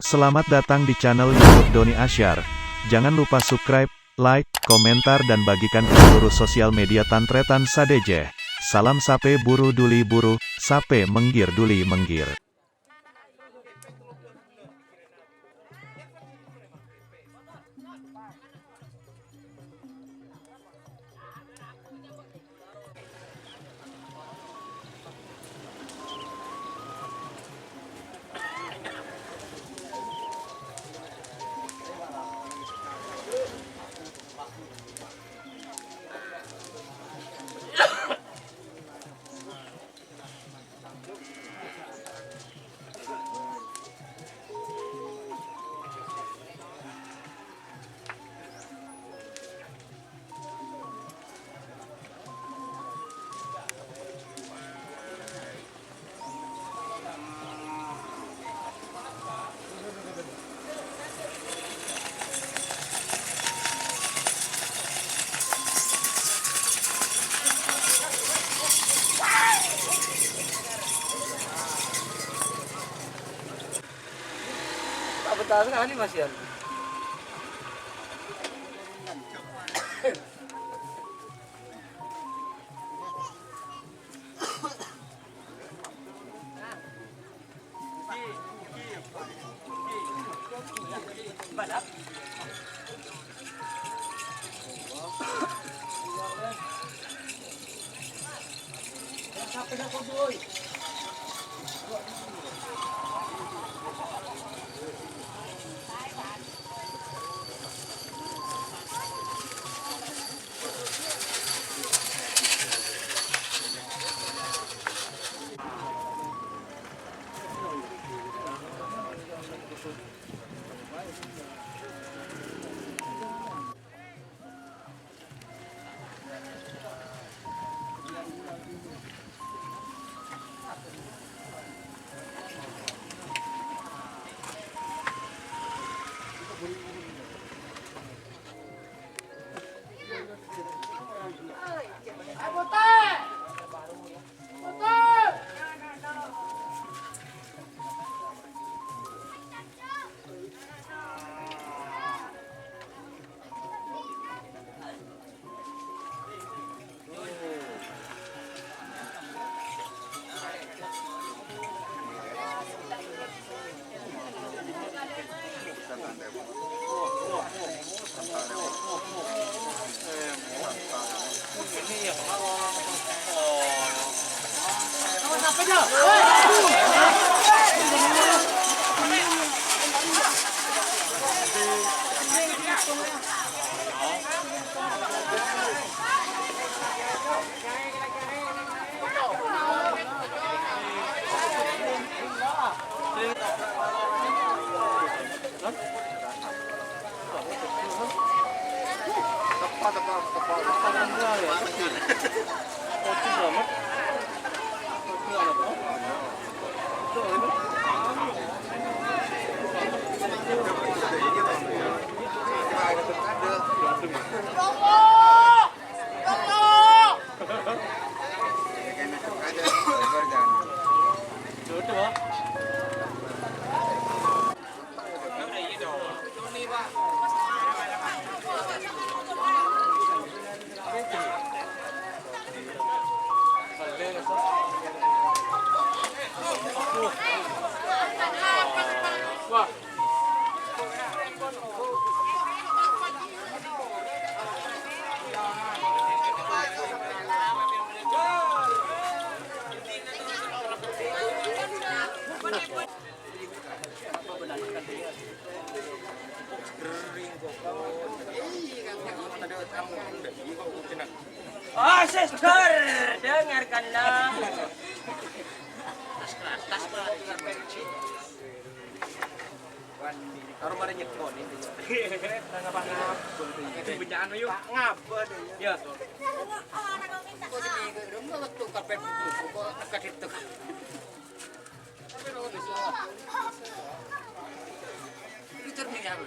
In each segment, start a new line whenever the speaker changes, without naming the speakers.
Selamat datang di channel YouTube Doni Asyar. Jangan lupa subscribe, like, komentar dan bagikan ke seluruh sosial media Tantretan Sadeje. Salam sape buru duli buru, sape menggir duli menggir.
Betah sekali Mas Yan.
Oh, sister, dengarkanlah. Tas Karo mari nyekon ini. Ngapa-ngap. Itu benyaan yuk. Ngapa ya. Kok ini rumah waktu karpet itu kok dekat itu. Tapi lo bisa. Itu termini apa?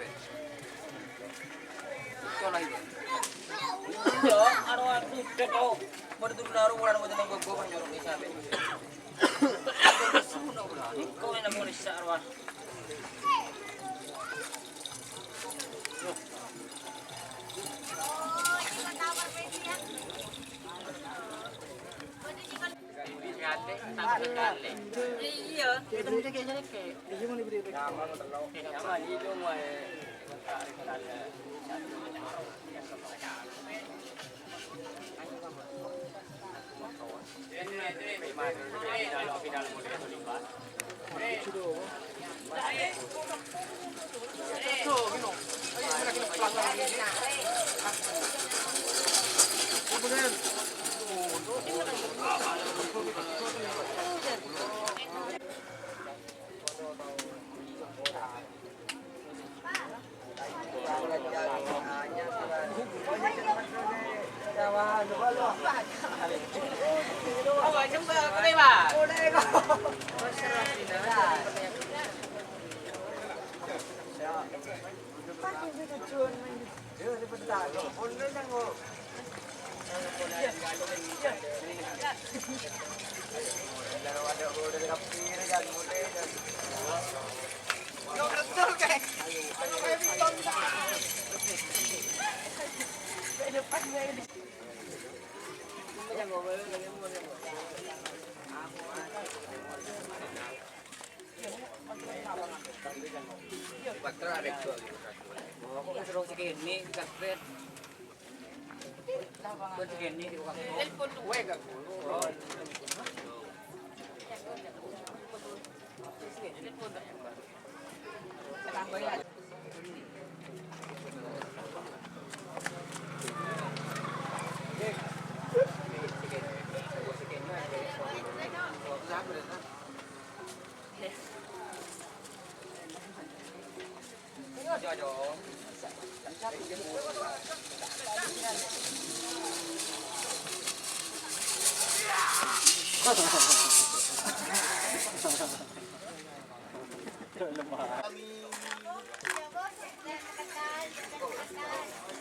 Itu lagi. Yo, arwah tuh kau. Baru turun daru bulan mau jeneng gogo panjorong di sabe. Kau ini mau di arwah.
Iya, kita mau cekek. Iya mau diberi. Sama itu mau.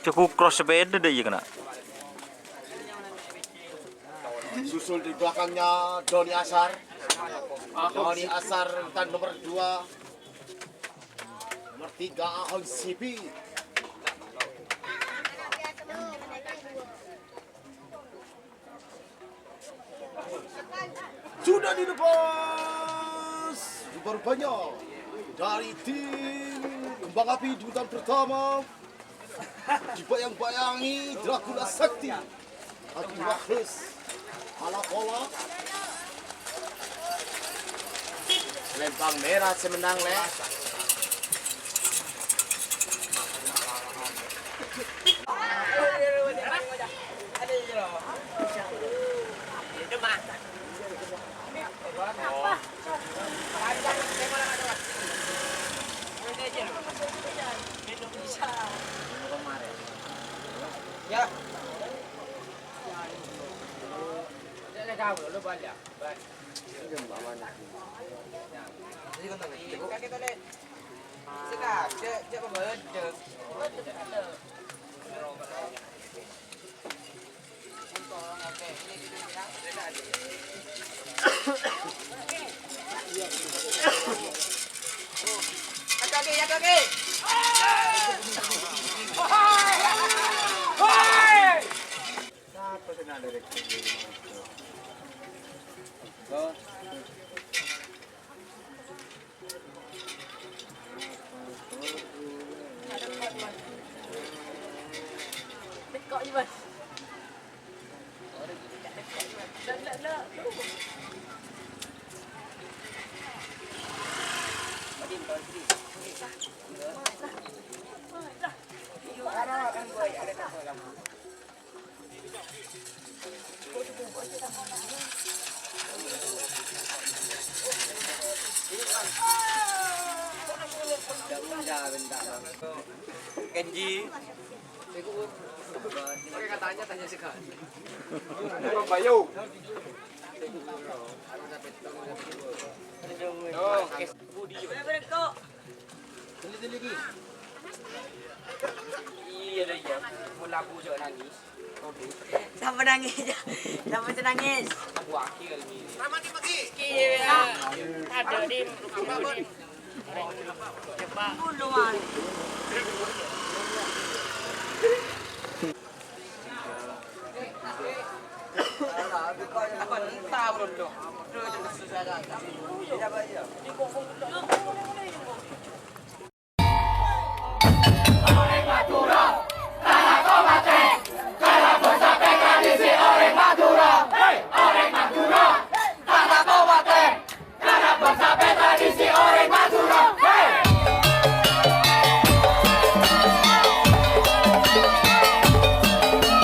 Cukup cross sepeda deh ya kena.
Susul di belakangnya Doni Asar. Doni Asar dan nomor 2. Nomor 3 Ahon Sipi. Sudah dilepas. Rupanya dari tim Kembang Api Dutan pertama. Dibayang-bayangi Dracula Sakti. Adi Wahres. Ala pola. Lempang merah semenang le.
Ya. Jangan kau lu balik. Baik. Kaki tu le. Sedap. Cek berbeda. Kaki. Kenji. Pakai katanya tanya sekali.
Bayu.
Iya dah ya. Mula aku jangan nangis.
Siapa nangis? Siapa nangis?
Aku akhir ni.
Ramadi pagi.
Iya. Ada di Dulu man.
Apa entah bro dong. Susah susah. Tidak apa ya.